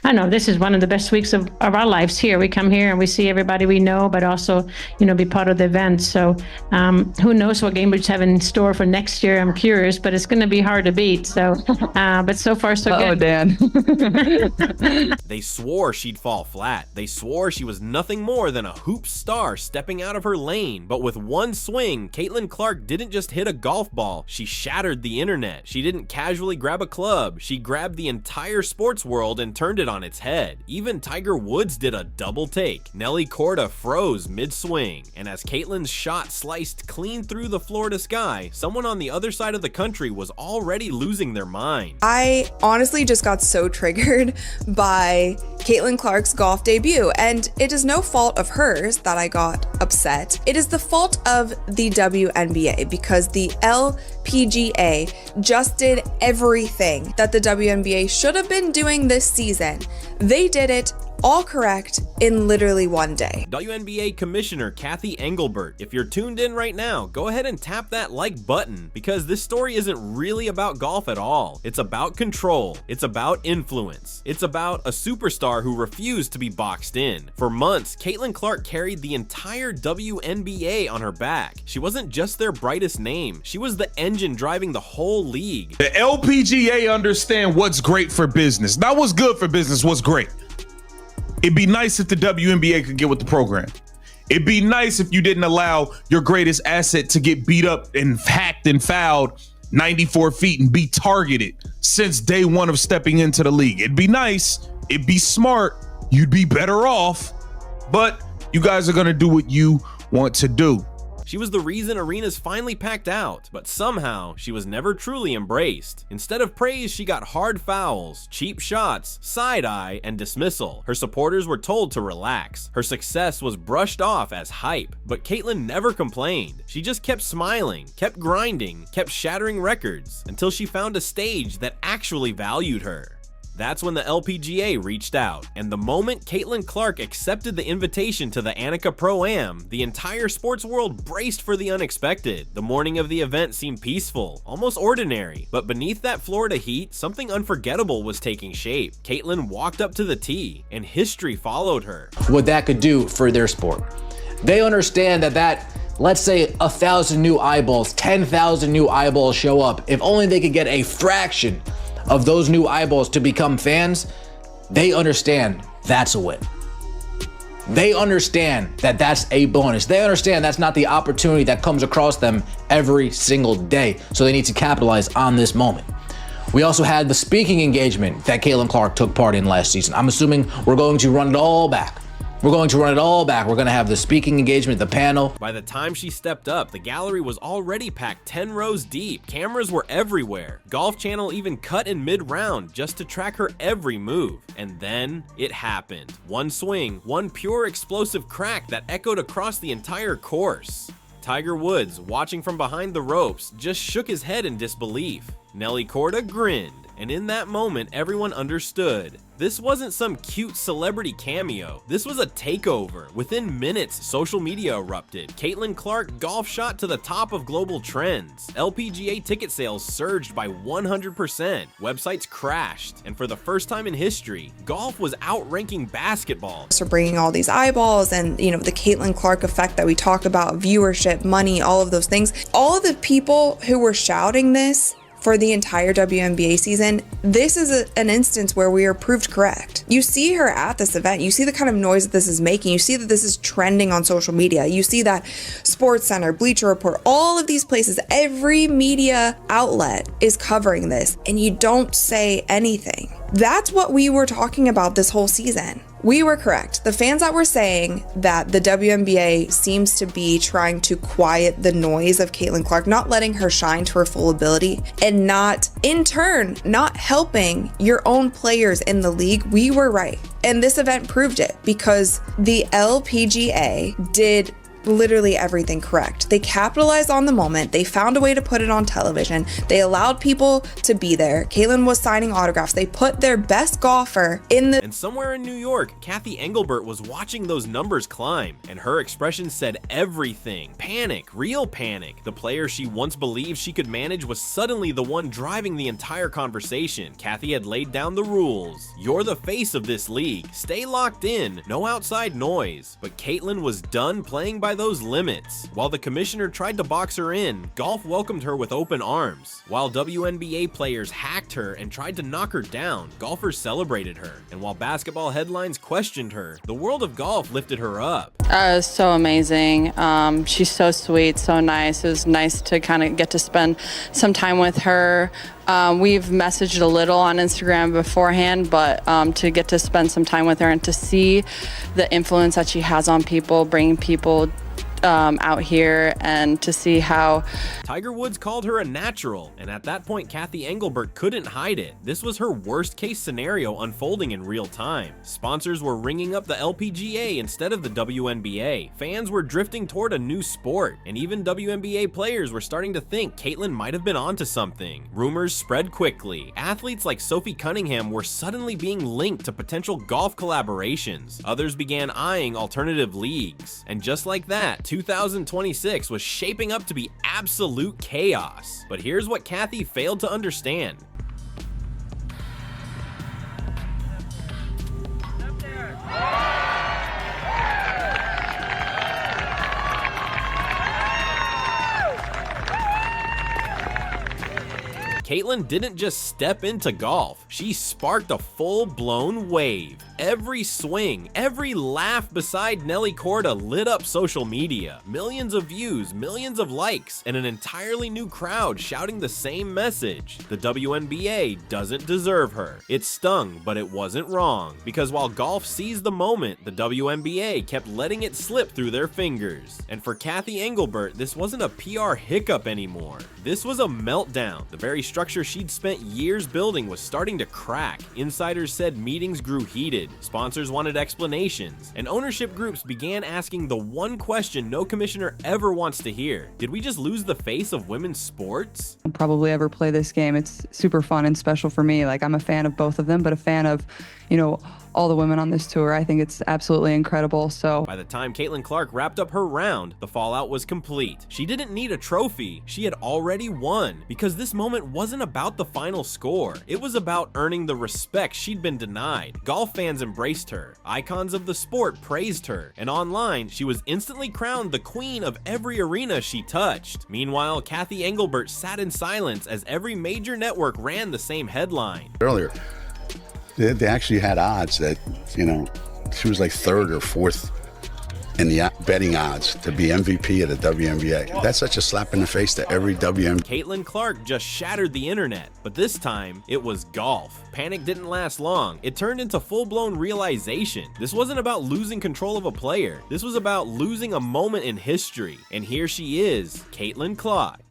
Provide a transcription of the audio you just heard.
I know this is one of the best weeks of our lives here. We come here and we see everybody we know, but also, be part of the event. So who knows what Cambridge have in store for next year? I'm curious, but it's going to be hard to beat. So, but so far so good. Oh, Dan. They swore she'd fall flat. They swore she was nothing more than a hoop star stepping out of her lane. But with one swing, Caitlin Clark didn't just hit a golf ball. She shattered the internet. She didn't casually grab a club. She grabbed the entire sports world and turned it on its head. Even Tiger Woods did a double take. Nelly Korda froze mid-swing, and as Caitlin's shot sliced clean through the Florida sky, someone on the other side of the country was already losing their mind. I honestly just got so triggered by Caitlin Clark's golf debut, and it is no fault of hers that I got upset. It is the fault of the WNBA, because the LPGA just did everything that the WNBA should have been doing this season. They did it all correct in literally one day. WNBA Commissioner Kathy Engelbert, if you're tuned in right now, go ahead and tap that like button, because this story isn't really about golf at all. It's about control. It's about influence. It's about a superstar who refused to be boxed in. For months, Caitlin Clark carried the entire WNBA on her back. She wasn't just their brightest name. She was the engine driving the whole league. The LPGA understand what's great for business. Not what's good for business, what's great. It'd be nice if the WNBA could get with the program. It'd be nice if you didn't allow your greatest asset to get beat up and hacked and fouled 94 feet and be targeted since day one of stepping into the league. It'd be nice. It'd be smart. You'd be better off. But you guys are going to do what you want to do. She was the reason arenas finally packed out, but somehow she was never truly embraced. Instead of praise, she got hard fouls, cheap shots, side-eye, and dismissal. Her supporters were told to relax. Her success was brushed off as hype, but Caitlin never complained. She just kept smiling, kept grinding, kept shattering records, until she found a stage that actually valued her. That's when the LPGA reached out, and the moment Caitlin Clark accepted the invitation to the Annika Pro-Am, the entire sports world braced for the unexpected. The morning of the event seemed peaceful, almost ordinary, but beneath that Florida heat, something unforgettable was taking shape. Caitlin walked up to the tee, and history followed her. What that could do for their sport. They understand that let's say 1,000 new eyeballs, 10,000 new eyeballs show up. If only they could get a fraction of those new eyeballs to become fans, they understand that's a win. They understand that that's a bonus. They understand that's not the opportunity that comes across them every single day. So they need to capitalize on this moment. We also had the speaking engagement that Caitlin Clark took part in last season. I'm assuming we're going to run it all back. We're going to run it all back. We're going to have the speaking engagement, the panel. By the time she stepped up, the gallery was already packed 10 rows deep. Cameras were everywhere. Golf Channel even cut in mid-round just to track her every move. And then it happened. One swing, one pure explosive crack that echoed across the entire course. Tiger Woods, watching from behind the ropes, just shook his head in disbelief. Nelly Korda grinned, and in that moment, everyone understood. This wasn't some cute celebrity cameo. This was a takeover. Within minutes, social media erupted. Caitlin Clark golf shot to the top of global trends. LPGA ticket sales surged by 100%. Websites crashed. And for the first time in history, golf was outranking basketball. So bringing all these eyeballs and, the Caitlin Clark effect that we talk about, viewership, money, all of those things. All of the people who were shouting this for the entire WNBA season, this is an instance where we are proved correct. You see her at this event, you see the kind of noise that this is making, you see that this is trending on social media, you see that SportsCenter, Bleacher Report, all of these places, every media outlet is covering this, and you don't say anything. That's what we were talking about this whole season. We were correct. The fans that were saying that the WNBA seems to be trying to quiet the noise of Caitlin Clark, not letting her shine to her full ability, and not, in turn, not helping your own players in the league, we were right. And this event proved it, because the LPGA did literally everything correct. They capitalized on the moment. They found a way to put it on television. They allowed people to be there. Caitlin was signing autographs. They put their best golfer in the... And somewhere in New York, Kathy Engelbert was watching those numbers climb, and her expression said everything. Panic, real panic. The player she once believed she could manage was suddenly the one driving the entire conversation. Kathy had laid down the rules. You're the face of this league. Stay locked in. No outside noise. But Caitlin was done playing by those limits. While the commissioner tried to box her in, golf welcomed her with open arms. While WNBA players hacked her and tried to knock her down, golfers celebrated her. And while basketball headlines questioned her, the world of golf lifted her up. It was so amazing. She's so sweet, so nice. It was nice to kind of get to spend some time with her. We've messaged a little on Instagram beforehand, but to get to spend some time with her and to see the influence that she has on people, bringing people out here, and to see how Tiger Woods called her a natural, and at that point Kathy Engelbert couldn't hide it. This was her worst case scenario unfolding in real time. Sponsors were ringing up the LPGA instead of the WNBA. Fans were drifting toward a new sport, and even WNBA players were starting to think Caitlin might have been onto something. Rumors spread quickly. Athletes like Sophie Cunningham were suddenly being linked to potential golf collaborations. Others began eyeing alternative leagues, and just like that, 2026 was shaping up to be absolute chaos. But here's what Kathy failed to understand. Caitlin didn't just step into golf, she sparked a full-blown wave. Every swing, every laugh beside Nelly Korda lit up social media. Millions of views, millions of likes, and an entirely new crowd shouting the same message. The WNBA doesn't deserve her. It stung, but it wasn't wrong. Because while golf seized the moment, the WNBA kept letting it slip through their fingers. And for Kathy Engelbert, this wasn't a PR hiccup anymore. This was a meltdown. The very structure she'd spent years building was starting to crack. Insiders said meetings grew heated. Sponsors wanted explanations, and ownership groups began asking the one question no commissioner ever wants to hear. Did we just lose the face of women's sports? I'll probably ever play this game. It's super fun and special for me. Like, I'm a fan of both of them, but a fan of, all the women on this tour. I think it's absolutely incredible. So by the time Caitlin Clark wrapped up her round, the fallout was complete. She didn't need a trophy. She had already won, because this moment wasn't about the final score. It was about earning the respect she'd been denied. Golf fans embraced her. Icons of the sport praised her. And online, she was instantly crowned the queen of every arena she touched. Meanwhile, Kathy Engelbert sat in silence as every major network ran the same headline. Earlier, they actually had odds that, she was like third or fourth in the betting odds to be MVP of the WNBA. That's such a slap in the face to every WNBA. Caitlin Clark just shattered the internet, but this time it was golf. Panic didn't last long. It turned into full-blown realization. This wasn't about losing control of a player. This was about losing a moment in history. And here she is, Caitlin Clark.